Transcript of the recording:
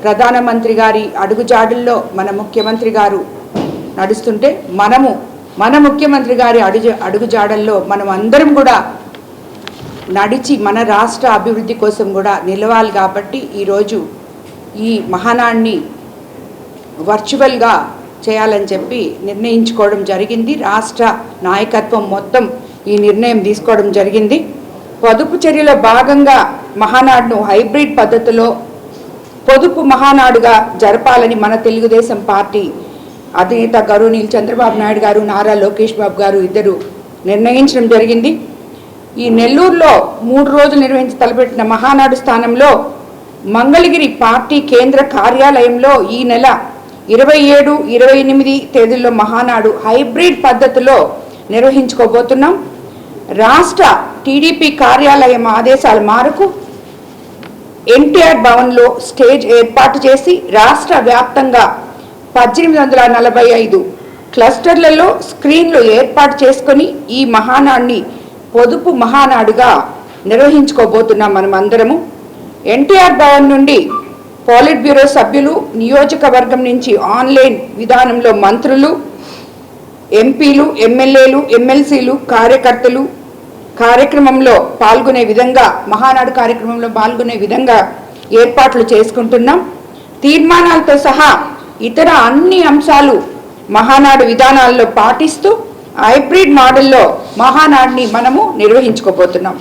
ప్రధానమంత్రి గారి అడుగుజాడల్లో మన ముఖ్యమంత్రి గారు నడుస్తుంటే మన ముఖ్యమంత్రి గారి అడుగుజాడల్లో మనం అందరం కూడా నడిచి మన రాష్ట్ర అభివృద్ధి కోసం కూడా నిలవాలి. కాబట్టి ఈరోజు ఈ మహానాడిని వర్చువల్గా చేయాలని చెప్పి నిర్ణయించుకోవడం జరిగింది. రాష్ట్ర నాయకత్వం మొత్తం ఈ నిర్ణయం తీసుకోవడం జరిగింది. పొదుపు చర్యలో భాగంగా మహానాడును హైబ్రిడ్ పద్ధతిలో పొదుపు మహానాడుగా జరపాలని మన తెలుగుదేశం పార్టీ అధినేత గౌరవనీయులు చంద్రబాబు నాయుడు గారు, నారా లోకేష్ బాబు గారు ఇద్దరు నిర్ణయించడం జరిగింది. ఈ నెల్లూరులో 3 రోజులు నిర్వహించి తలపెట్టిన మహానాడు స్థానంలో మంగళగిరి పార్టీ కేంద్ర కార్యాలయంలో ఈ నెల 27, 28 తేదీల్లో మహానాడు హైబ్రిడ్ పద్ధతిలో నిర్వహించుకోబోతున్నాం. రాష్ట్ర టీడీపీ కార్యాలయం ఆదేశాల మేరకు ఎన్టీఆర్ భవన్లో స్టేజ్ ఏర్పాటు చేసి రాష్ట్ర వ్యాప్తంగా 1845 క్లస్టర్లలో స్క్రీన్లు ఏర్పాటు చేసుకొని ఈ మహానాడిని పొదుపు మహానాడుగా నిర్వహించుకోబోతున్నాం. మనమందరము ఎన్టీఆర్ భవన్ నుండి పాలిట్ బ్యూరో సభ్యులు, నియోజకవర్గం నుంచి ఆన్లైన్ విధానంలో మంత్రులు, ఎంపీలు, ఎమ్మెల్యేలు, ఎమ్మెల్సీలు, కార్యకర్తలు కార్యక్రమంలో పాల్గొనే విధంగా మహానాడు కార్యక్రమంలో పాల్గొనే విధంగా ఏర్పాట్లు చేసుకుంటున్నాం. తీర్మానాలతో సహా ఇతర అన్ని అంశాలు మహానాడు విధానాల్లో పాటిస్తూ హైబ్రిడ్ మోడల్లో మహానాడుని మనము నిర్వహించుకోబోతున్నాం.